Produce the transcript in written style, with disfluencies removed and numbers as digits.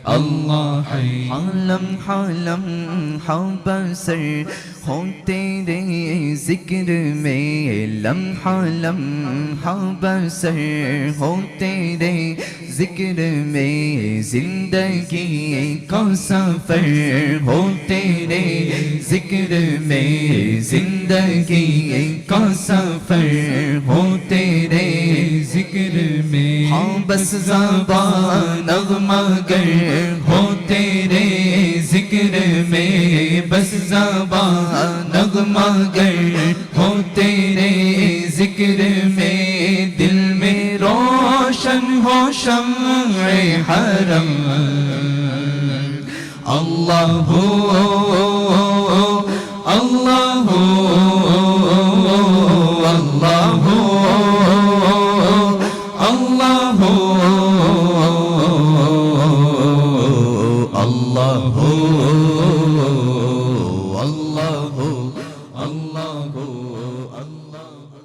اللہ ہے حالم حالم حبسر ہو تیرے ذکر میں لمحہ لمحہ بسر ہو تیرے ذکر میں زندگی کا سفر ہو تیرے ذکر میں زندگی کا سفر ہو تیرے ذکر میں ہاں بس زبان نغمہ گر ہو تیرے ذکر میں بس زبان نغمہ گر ہو تیرے ذکر میں دل میں روشن ہو شمع حرم اللہ اللہ اللہ اللہ اللہ اللہ اللہ اللہ